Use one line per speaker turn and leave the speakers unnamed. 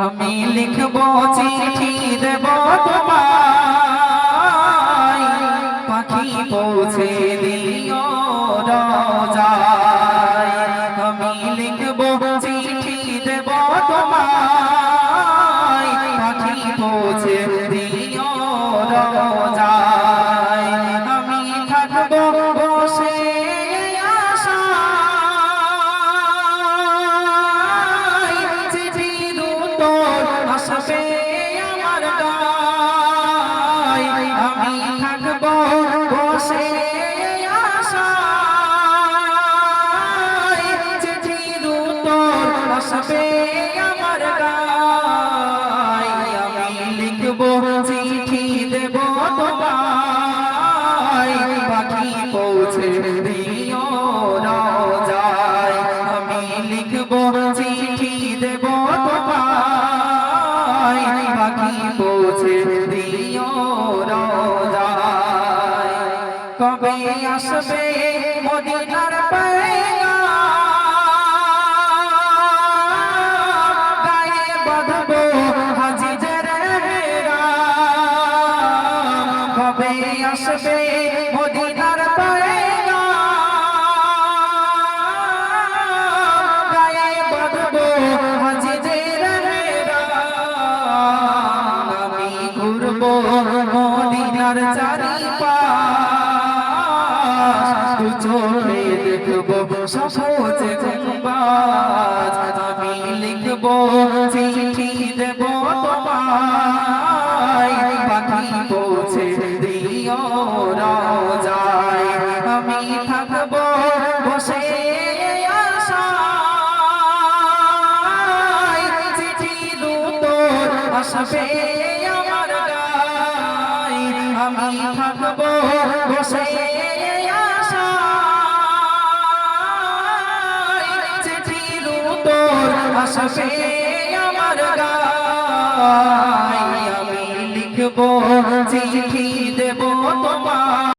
আমি লিখবো চিঠি দেব তোমায়, পাখি পৌঁছে দিও রোজায়। আমি লিখবো চিঠি দেব তোমায়, পাখি পৌঁছে দিও রোজায়। আমি থাকবো বসে আসবে আমার গায়। আমি থাকবো বসে আশায়, চিঠির উত্তর আসবে আমার গায়। আমি লিখবো চিঠি দেব তোমায়, পাখি পৌঁছে দিও রোজায়। আমি লিখবো চিঠি দেব তোমায়, পাখি পৌঁছে দিও রোজায়। কবে আসবে মদিনার পয়গাম, গায়ে বাঁধবো হাজিদের হেরাম। কবে আসবে মদিনার পয়গাম, গায়ে বাঁধবো হাজিদের হেরাম। আমি ঘুরবো মদিনার চারিপাশ, দু চোখে দেখবো সবুজ গুম্বাজ। আমি লিখবো চিঠি দেব তোমায়, পাখি পৌঁছে দিও রোজায়। আমি থাকবো বসে আশায়, চিঠির উত্তর আসবে আমার গায়। আমি থাকবো বসে আশায়, চিঠির উত্তর আসবে আমার গায়। আমি লিখবো চিঠি